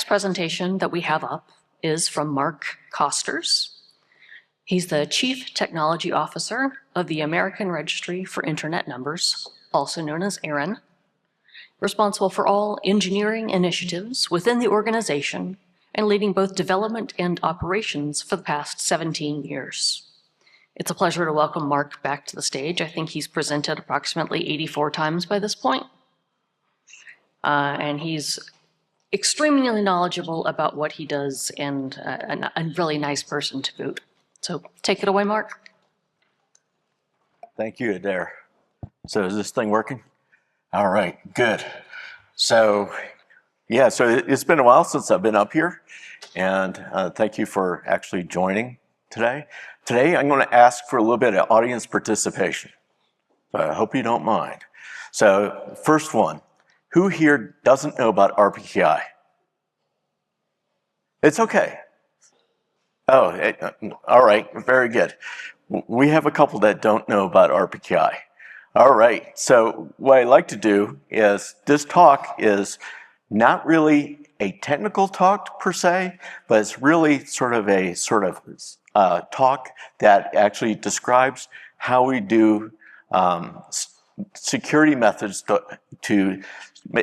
next presentation that we have up is from Mark Kosters. He's the Chief Technology Officer of the American Registry for Internet Numbers, also known as ARIN, responsible for all engineering initiatives within the organization and leading both development and operations for the past 17 years. It's a pleasure to welcome Mark back to the stage. I think he's presented approximately 84 times by this point. And he's extremely knowledgeable about what he does and a really nice person to boot. So take it away, Mark. Thank you, Adair. So is this thing working? All right, good. So yeah, so it's been a while since I've been up here, and thank you for actually joining today. Today I'm going to ask for a little bit of audience participation. So I hope you don't mind. So first one, who here doesn't know about RPKI? It's okay. Oh, all right, very good. We have a couple that don't know about RPKI. All right, so what I like to do is, this talk is not really a technical talk per se, but it's really sort of a talk that actually describes how we do security methods to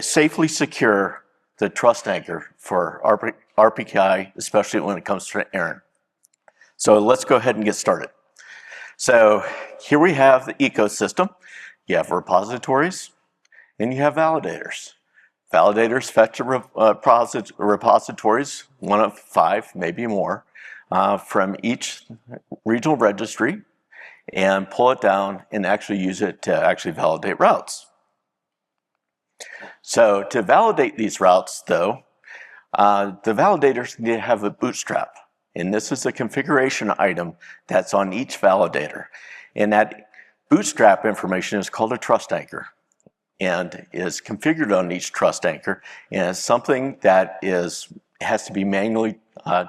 safely secure the trust anchor for RPKI, especially when it comes to ARIN. So let's go ahead and get started. So here we have the ecosystem. You have repositories and you have validators. Validators fetch repositories, one of 5, maybe more, from each regional registry and pull it down and actually use it to actually validate routes. So to validate these routes, though, the validators need to have a bootstrap. And this is a configuration item that's on each validator. And that bootstrap information is called a trust anchor and is configured on each trust anchor. And it's something that has to be manually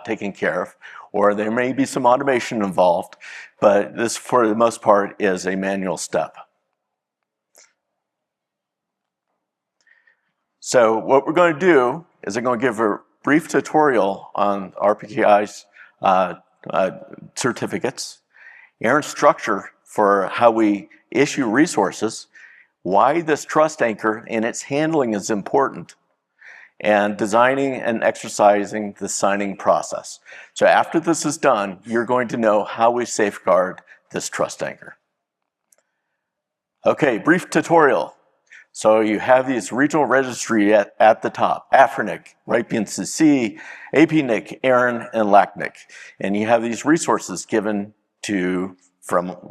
taken care of, or there may be some automation involved, but this, for the most part, is a manual step. So what we're going to do is I'm going to give a brief tutorial on RPKI's certificates, ARIN's structure for how we issue resources, why this trust anchor and its handling is important, and designing and exercising the signing process. So after this is done, you're going to know how we safeguard this trust anchor. Okay, brief tutorial. So you have these regional registry at the top, AFRINIC, RIPE-NCC, APNIC, ARIN, and LACNIC. And you have these resources given from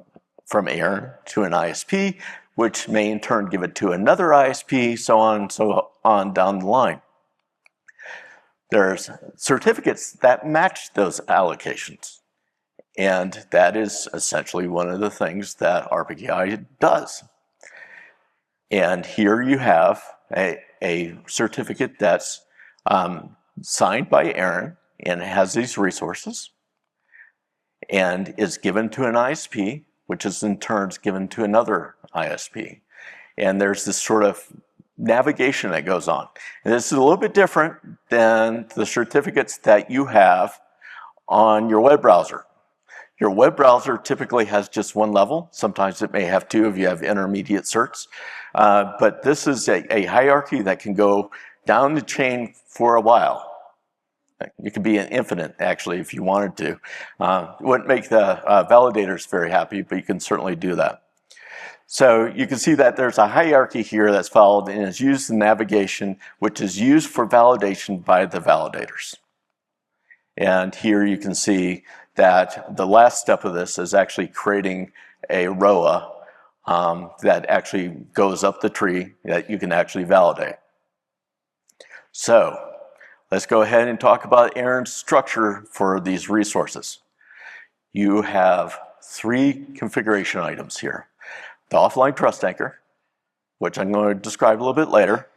ARIN to an ISP, which may in turn give it to another ISP, so on down the line. There's certificates that match those allocations. And that is essentially one of the things that RPKI does. And here you have a certificate that's signed by ARIN and has these resources and is given to an ISP, which is in turn given to another ISP. And there's this sort of navigation that goes on. And this is a little bit different than the certificates that you have on your web browser. Your web browser typically has just one level. Sometimes it may have 2 if you have intermediate certs. But this is a hierarchy that can go down the chain for a while. You could be an infinite, actually, if you wanted to. It wouldn't make the validators very happy, but you can certainly do that. So you can see that there's a hierarchy here that's followed and is used in navigation, which is used for validation by the validators. And here you can see that the last step of this is actually creating a ROA that actually goes up the tree that you can actually validate. So let's go ahead and talk about ARIN's structure for these resources. You have 3 configuration items here. The offline trust anchor, which I'm going to describe a little bit later,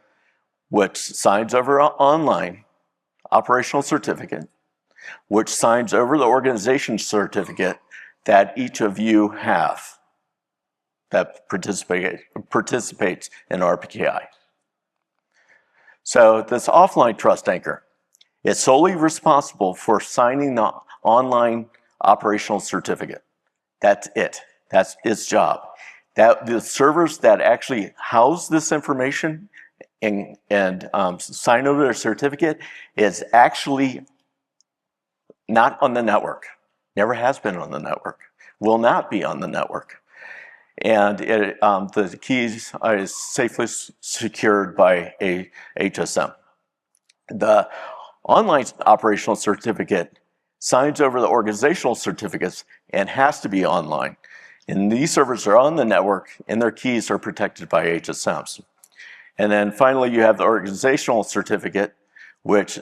which signs over online, operational certificate, which signs over the organization certificate that each of you have that participates in RPKI. So this offline trust anchor It's solely responsible for signing the online operational certificate. That's it. That's its job. That the servers that actually house this information and sign over their certificate is actually not on the network. Never has been on the network. Will not be on the network. And the keys are safely secured by a HSM. The online operational certificate signs over the organizational certificates and has to be online. And these servers are on the network and their keys are protected by HSMs. And then finally, you have the organizational certificate, which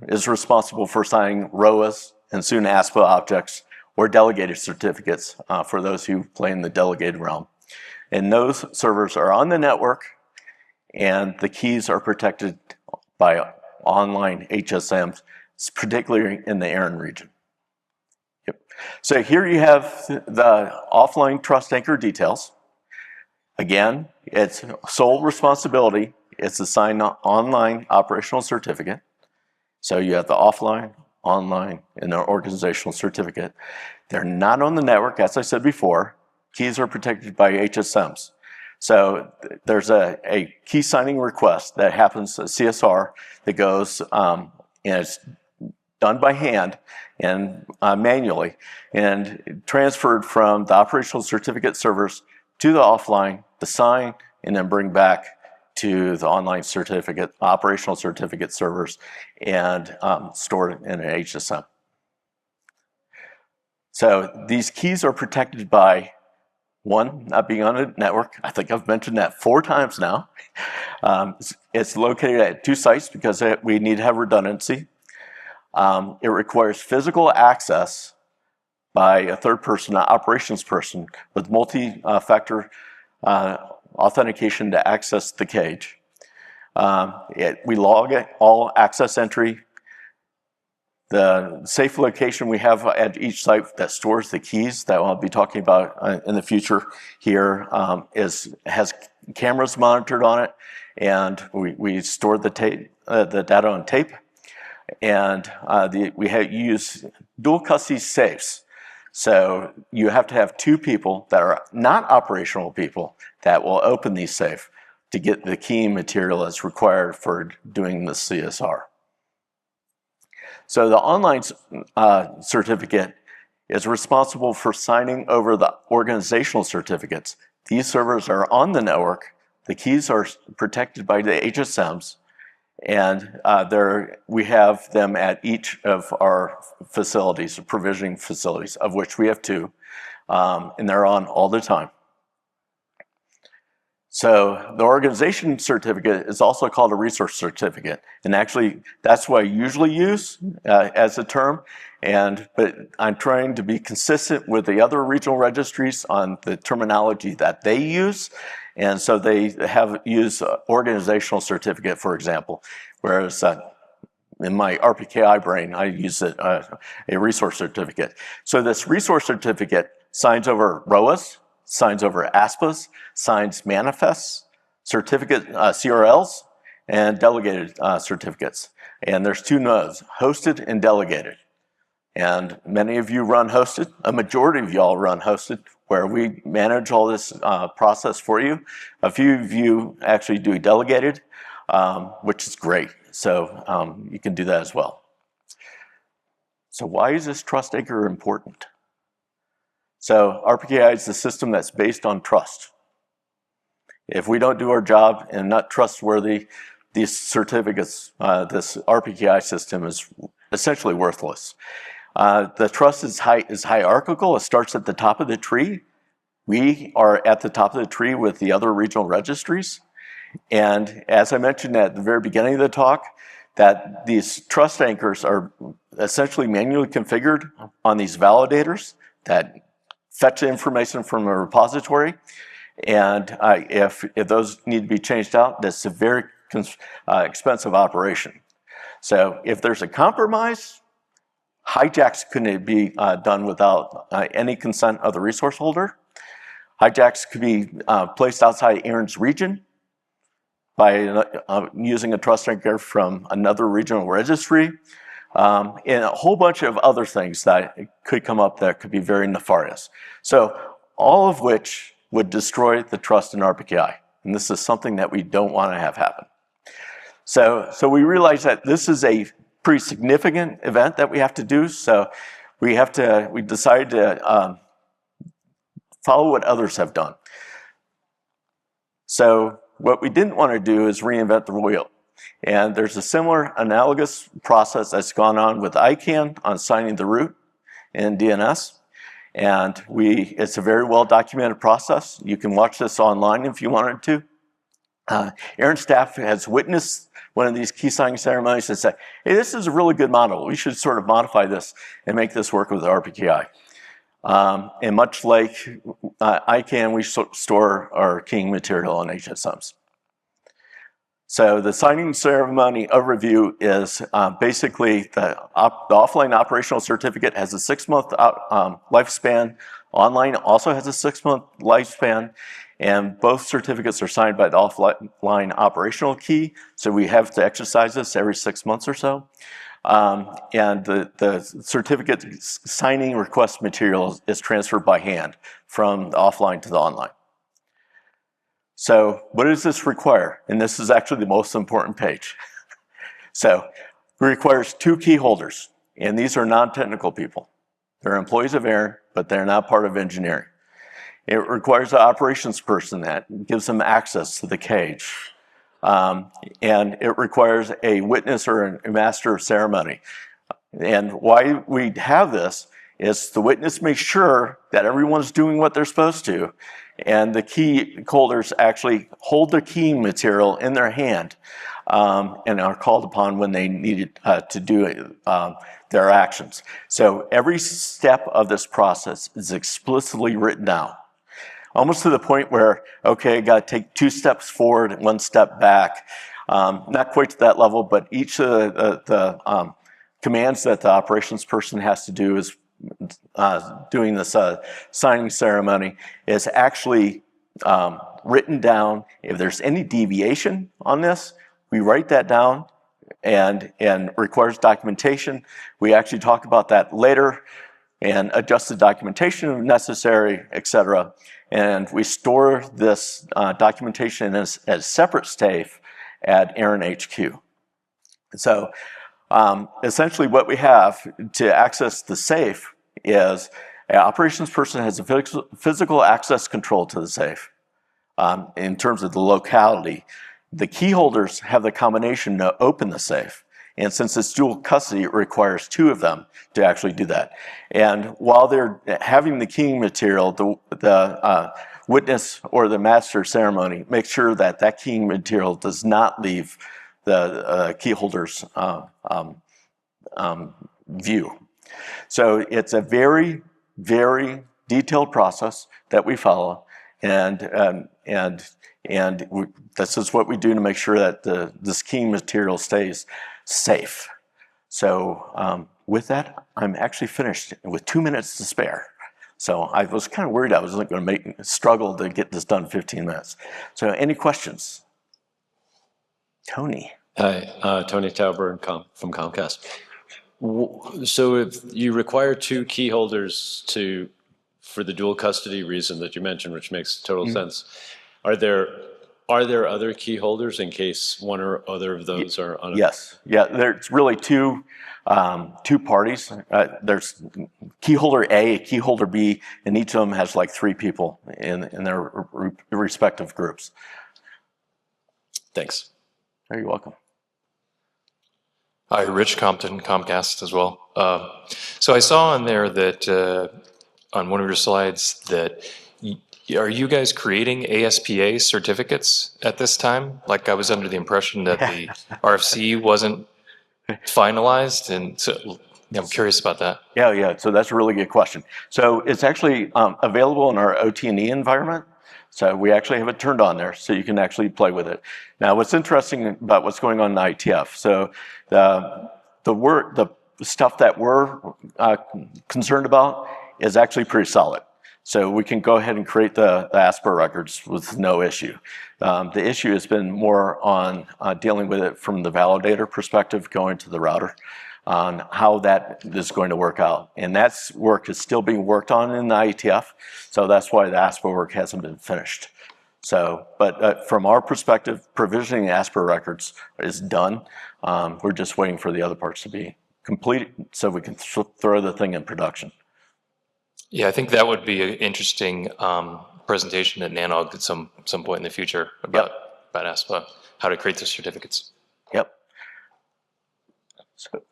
is responsible for signing ROAs and soon ASPA objects or delegated certificates for those who play in the delegated realm. And those servers are on the network and the keys are protected by online HSMs, particularly in the ARIN region. Yep. So here you have the offline trust anchor details. Again, it's sole responsibility. It's a signed online operational certificate. So you have the offline, online, and the organizational certificate. They're not on the network, as I said before. Keys are protected by HSMs. So there's a key signing request that happens, a CSR, that goes, and it's done by hand and manually, and transferred from the operational certificate servers to the offline to sign, and then bring back to the online certificate, operational certificate servers, and stored in an HSM. So these keys are protected by one, not being on a network. I think I've mentioned that 4 times now. It's located at 2 sites because we need to have redundancy. It requires physical access by a third person, an operations person, with multi-factor authentication to access the cage. We log all access entry. The safe location we have at each site that stores the keys that I'll be talking about in the future here has cameras monitored on it, and we store the data on tape, and we use dual custody safes. So you have to have 2 people that are not operational people that will open these safe to get the key material that's required for doing the CSR. So the online certificate is responsible for signing over the organizational certificates. These servers are on the network. The keys are protected by the HSMs, and we have them at each of our facilities, provisioning facilities, of which we have 2, and they're on all the time. So the organization certificate is also called a resource certificate, and actually that's what I usually use as a term. But I'm trying to be consistent with the other regional registries on the terminology that they use, and so they use organizational certificate, for example, whereas in my RPKI brain I use a resource certificate. So this resource certificate signs over ROAs, signs over ASPAs, signs manifests, certificate CRLs, and delegated certificates. And there's 2 nodes, hosted and delegated. And many of you run hosted. A majority of y'all run hosted, where we manage all this process for you. A few of you actually do delegated, which is great. So you can do that as well. So why is this trust anchor important? So RPKI is the system that's based on trust. If we don't do our job and not trustworthy, these certificates, this RPKI system is essentially worthless. The trust is hierarchical. It starts at the top of the tree. We are at the top of the tree with the other regional registries. And as I mentioned at the very beginning of the talk, that these trust anchors are essentially manually configured on these validators that fetch information from a repository, and if those need to be changed out, that's a very expensive operation. So if there's a compromise, hijacks couldn't be done without any consent of the resource holder. Hijacks could be placed outside ARIN's region by using a trust anchor from another regional registry. and a whole bunch of other things that could come up that could be very nefarious. So all of which would destroy the trust in RPKI. And this is something that we don't want to have happen. So we realize that this is a pretty significant event that we have to do. So we decided to follow what others have done. So what we didn't want to do is reinvent the wheel. And there's a similar analogous process that's gone on with ICANN on signing the root in DNS. And it's a very well documented process. You can watch this online if you wanted to. ARIN staff has witnessed one of these key signing ceremonies and said, hey, this is a really good model. We should sort of modify this and make this work with RPKI. And much like ICANN, we store our keying material on HSMs. So the signing ceremony overview is basically the offline operational certificate has a 6-month lifespan. Online also has a 6-month lifespan. And both certificates are signed by the offline operational key. So we have to exercise this every 6 months or so. And the certificate signing request material is transferred by hand from the offline to the online. So what does this require? And this is actually the most important page. So it requires 2 key holders, and these are non-technical people. They're employees of ARIN, but they're not part of engineering. It requires an operations person that gives them access to the cage. And it requires a witness or a master of ceremony. And why we have this is the witness makes sure that everyone's doing what they're supposed to, and the key holders actually hold their keying material in their hand and are called upon when they need to do their actions. So every step of this process is explicitly written down, almost to the point where, okay, I got to take 2 steps forward and 1 step back. Not quite to that level, but each of the commands that the operations person has to do is doing this signing ceremony is actually written down. If there's any deviation on this, we write that down and requires documentation. We actually talk about that later and adjust the documentation if necessary, etc. And we store this documentation as a separate safe at ARIN HQ. So essentially what we have to access the safe is an operations person has a physical access control to the safe in terms of the locality. The key holders have the combination to open the safe. And since it's dual custody, it requires 2 of them to actually do that. And while they're having the keying material, the witness or the master ceremony makes sure that that keying material does not leave the key holder's view. So it's a very, very detailed process that we follow, and this is what we do to make sure that this keying material stays safe. So with that, I'm actually finished with 2 minutes to spare. So I was kind of worried I was going to struggle to get this done in 15 minutes. So any questions? Tony. Hi, Tony Tauber from Comcast. So if you require 2 key holders for the dual custody reason that you mentioned, which makes total sense, are there other key holders in case one or other of those are on? Yes, yeah. There's really two parties. There's key holder A, key holder B, and each of them has like 3 people in their respective groups. Thanks. You're welcome. Hi, Rich Compton, Comcast as well. So I saw on there that on one of your slides that are you guys creating ASPA certificates at this time? Like I was under the impression that the RFC wasn't finalized, and so I'm curious about that. Yeah. So that's a really good question. So it's actually available in our OT&E environment. So we actually have it turned on there, so you can actually play with it. Now, what's interesting about what's going on in ITF? So the stuff that we're concerned about is actually pretty solid. So we can go ahead and create the ASPA records with no issue. The issue has been more on dealing with it from the validator perspective, going to the router. on how that is going to work out. And that's work is still being worked on in the IETF, so that's why the ASPA work hasn't been finished. So, but from our perspective, provisioning ASPA records is done. We're just waiting for the other parts to be completed so we can throw the thing in production. Yeah, I think that would be an interesting presentation at NANOG at some point in the future about ASPA, how to create the certificates. Yep.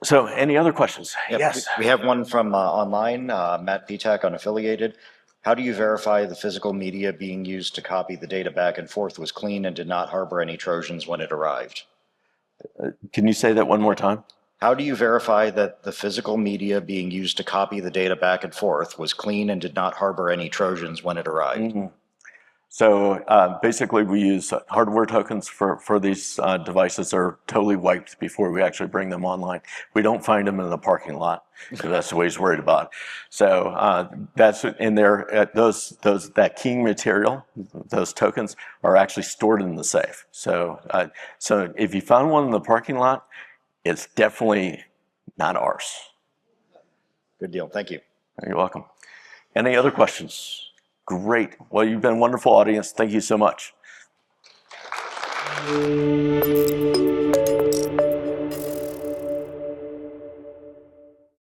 So any other questions? Yep. Yes. We have one from online, Matt Pitak, unaffiliated. How do you verify the physical media being used to copy the data back and forth was clean and did not harbor any Trojans when it arrived? Can you say that one more time? How do you verify that the physical media being used to copy the data back and forth was clean and did not harbor any Trojans when it arrived? So basically we use hardware tokens for these devices that are totally wiped before we actually bring them online. We don't find them in the parking lot because that's what he's worried about. So that's in there. That keying material, those tokens are actually stored in the safe. So so if you found one in the parking lot, it's definitely not ours. Good deal. Thank you. You're welcome. Any other questions? Great. Well, you've been a wonderful audience. Thank you so much.